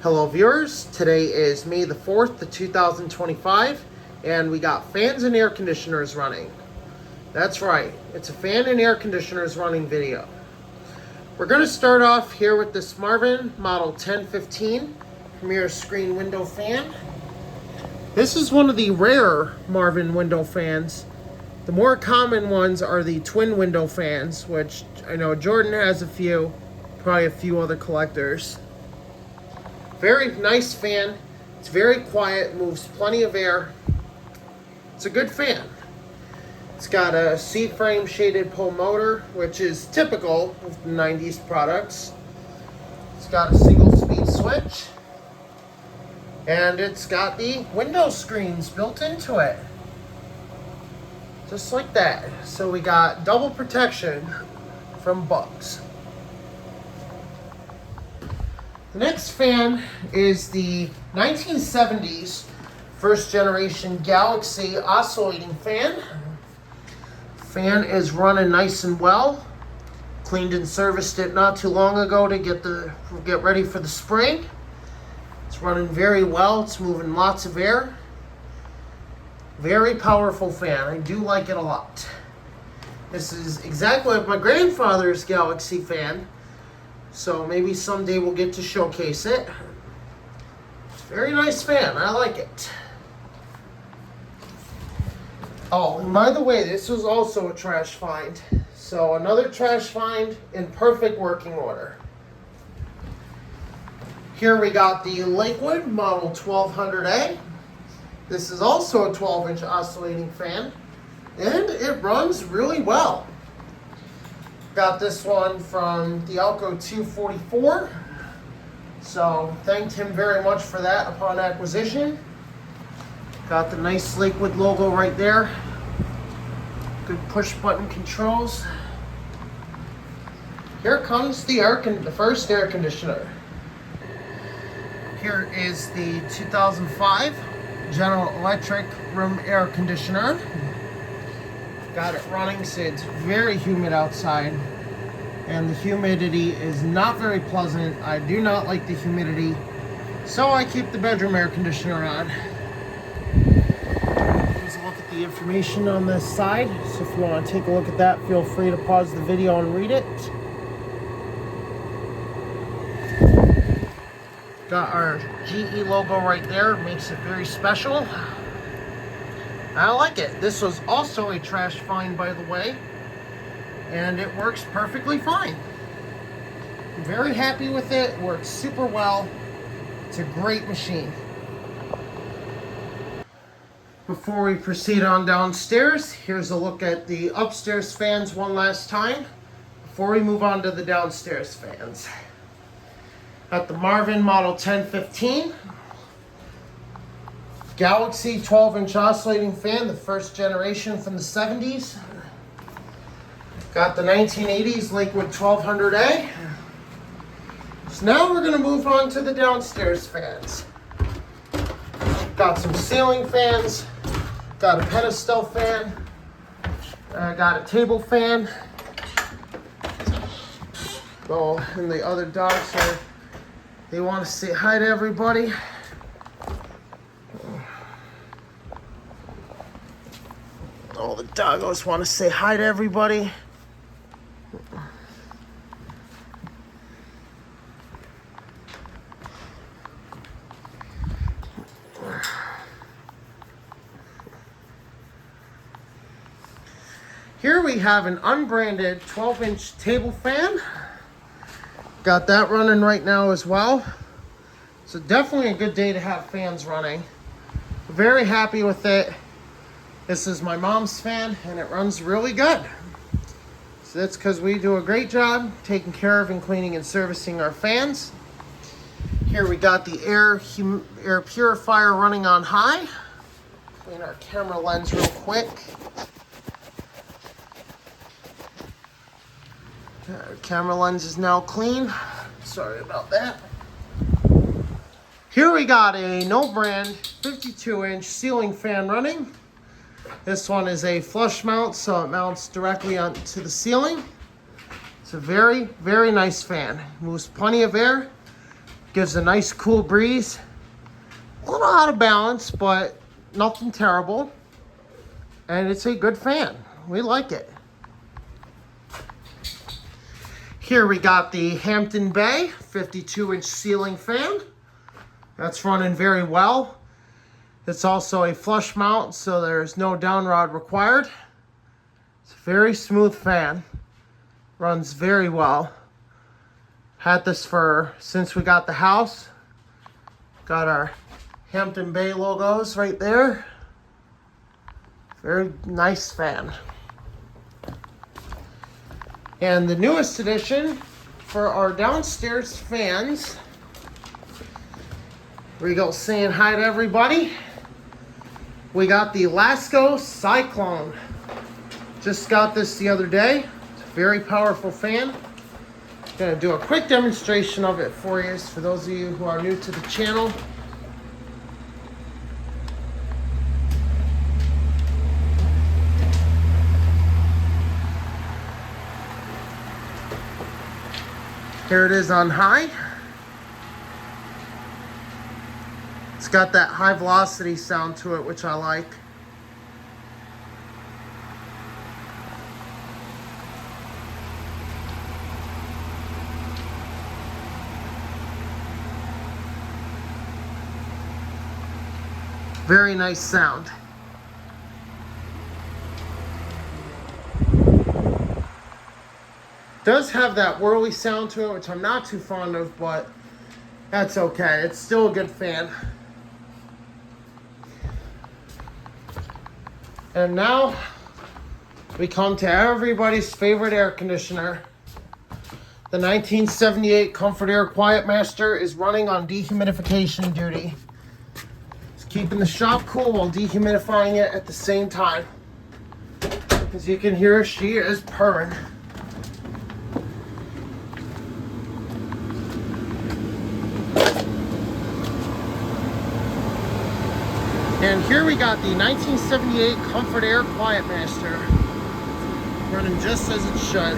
Hello viewers, today is May the 4th, 2025, and we got fans and air conditioners running. That's right, it's a fan and air conditioners running video. We're going to start off here with this Marvin Model 1015 Premier Screen Window Fan. This is one of the rare Marvin window fans. The more common ones are the twin window fans, which I know Jordan has a few, probably a few other collectors. Very nice fan. It's very quiet, moves plenty of air. It's a good fan. It's got a C-frame shaded pole motor, which is typical of the 90s products. It's got a single speed switch. And it's got the window screens built into it. Just like that. So we got double protection from bugs. The next fan is the 1970s first generation Galaxy oscillating fan. Fan is running nice and well. Cleaned and serviced it not too long ago to get ready for the spring. It's running very well. It's moving lots of air. Very powerful fan. I do like it a lot. This is exactly like my grandfather's Galaxy fan. So maybe someday we'll get to showcase it. Very nice fan. I like it. Oh, and by the way, this was also a trash find. So another trash find in perfect working order. Here we got the Lakewood Model 1200A. This is also a 12-inch oscillating fan. And it runs really well. Got this one from the Alco 244. So thanked him very much for that upon acquisition. Got the nice Lakewood logo right there. Good push button controls. Here comes the first air conditioner. Here is the 2005 General Electric room air conditioner. Got it running, so it's very humid outside, and the humidity is not very pleasant. I do not like the humidity, so I keep the bedroom air conditioner on. Here's a look at the information on this side, so if you want to take a look at that, feel free to pause the video and read it. Got our GE logo right there, makes it very special. I like it. This was also a trash find, by the way, and it works perfectly fine. I'm very happy with it. Works super well. It's a great machine. Before we proceed on downstairs, here's a look at the upstairs fans one last time before we move on to the downstairs fans. Got the Marvin Model 1015. Galaxy 12-inch oscillating fan, the first generation from the 70s. Got the 1980s Lakewood 1200A. So now we're going to move on to the downstairs fans. Got some ceiling fans. Got a pedestal fan. Got a table fan. Oh, and the other dogs here, they want to say hi to everybody. All the doggos want to say hi to everybody. Here we have an unbranded 12-inch table fan. Got that running right now as well. So definitely a good day to have fans running. Very happy with it. This is my mom's fan, and it runs really good. So that's because we do a great job taking care of and cleaning and servicing our fans. Here we got the air purifier running on high. Clean our camera lens real quick. Our camera lens is now clean. Sorry about that. Here we got a no brand 52-inch ceiling fan running. This one is a flush mount, so it mounts directly onto the ceiling. It's a very, very nice fan. Moves plenty of air. Gives a nice cool breeze. A little out of balance, but nothing terrible. And it's a good fan. We like it. Here we got the Hampton Bay 52-inch ceiling fan. That's running very well. It's also a flush mount, so there's no down rod required. It's a very smooth fan. Runs very well. Had this since we got the house. Got our Hampton Bay logos right there. Very nice fan. And the newest addition for our downstairs fans. Regal saying hi to everybody. We got the Lasco Cyclone. Just got this the other day. It's a very powerful fan. Gonna do a quick demonstration of it for you, for those of you who are new to the channel. Here it is on high. It's got that high velocity sound to it, which I like. Very nice sound. Does have that whirly sound to it, which I'm not too fond of, but that's okay. It's still a good fan. And now we come to everybody's favorite air conditioner. The 1978 Comfort Air Quiet Master is running on dehumidification duty. It's keeping the shop cool while dehumidifying it at the same time. As you can hear, she is purring. And here we got the 1978 Comfort Air Quiet Master, running just as it should.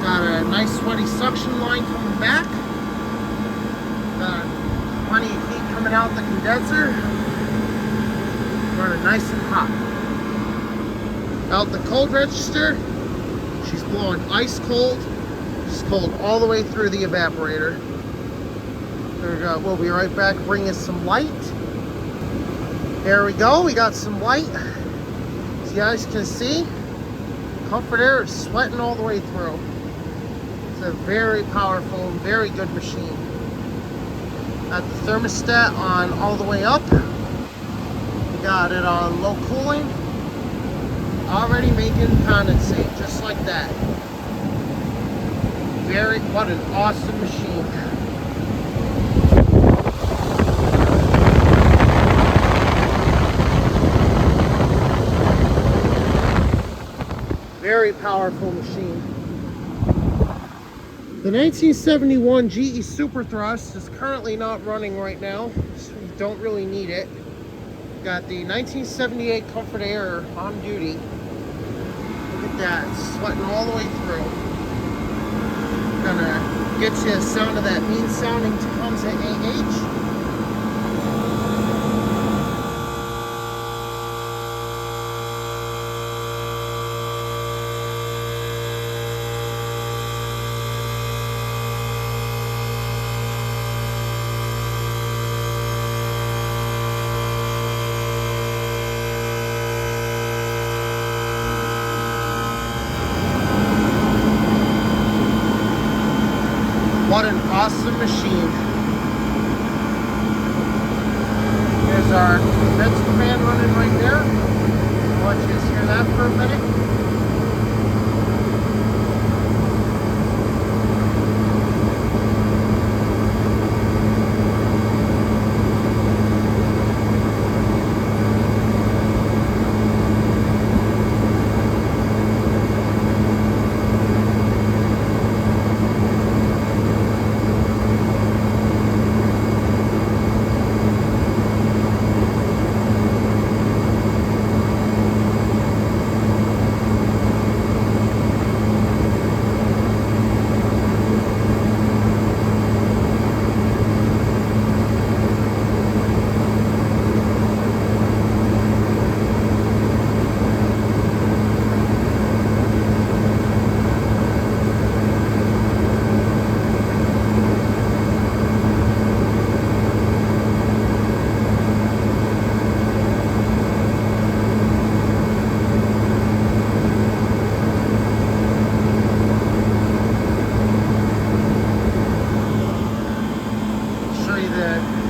Got a nice sweaty suction line coming back. Got plenty of heat coming out the condenser. Running nice and hot. Out the cold register, she's blowing ice cold. She's cold all the way through the evaporator. There we go. We'll be right back bringing some light. There we go, we got some light. As you guys can see, Comfort Air is sweating all the way through. It's a very powerful, very good machine. Got the thermostat on all the way up. We got it on low cooling. Already making condensate, just like that. What an awesome machine. Very powerful machine. The 1971 GE Super Thrust is currently not running right now, so we don't really need it. Got the 1978 Comfort Air on duty. Look at that, it's sweating all the way through. Gonna get you a sound of that mean sounding Tecumseh AH. What an awesome machine. There's our condenser fan running right there. I'll let you just hear that for a minute.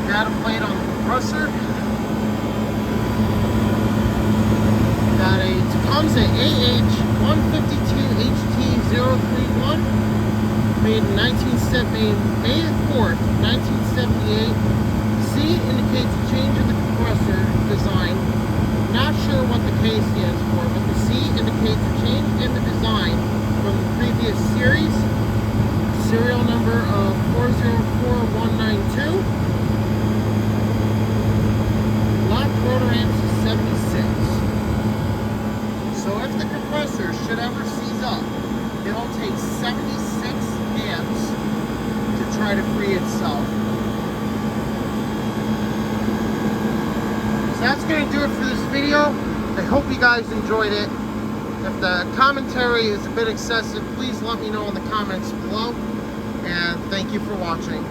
Data plate on the compressor. Got a Tecumseh AH-152HT031, made in May 4th, 1978. C indicates a change in the compressor design. Not sure what the K stands for, but the C indicates a change in the design from the previous series. Serial number of 404192. Lock rotor amps is 76. So if the compressor should ever seize up, it'll take 76 amps to try to free itself. So that's going to do it for this video. I hope you guys enjoyed it. If the commentary is a bit excessive, please let me know in the comments below. And thank you for watching.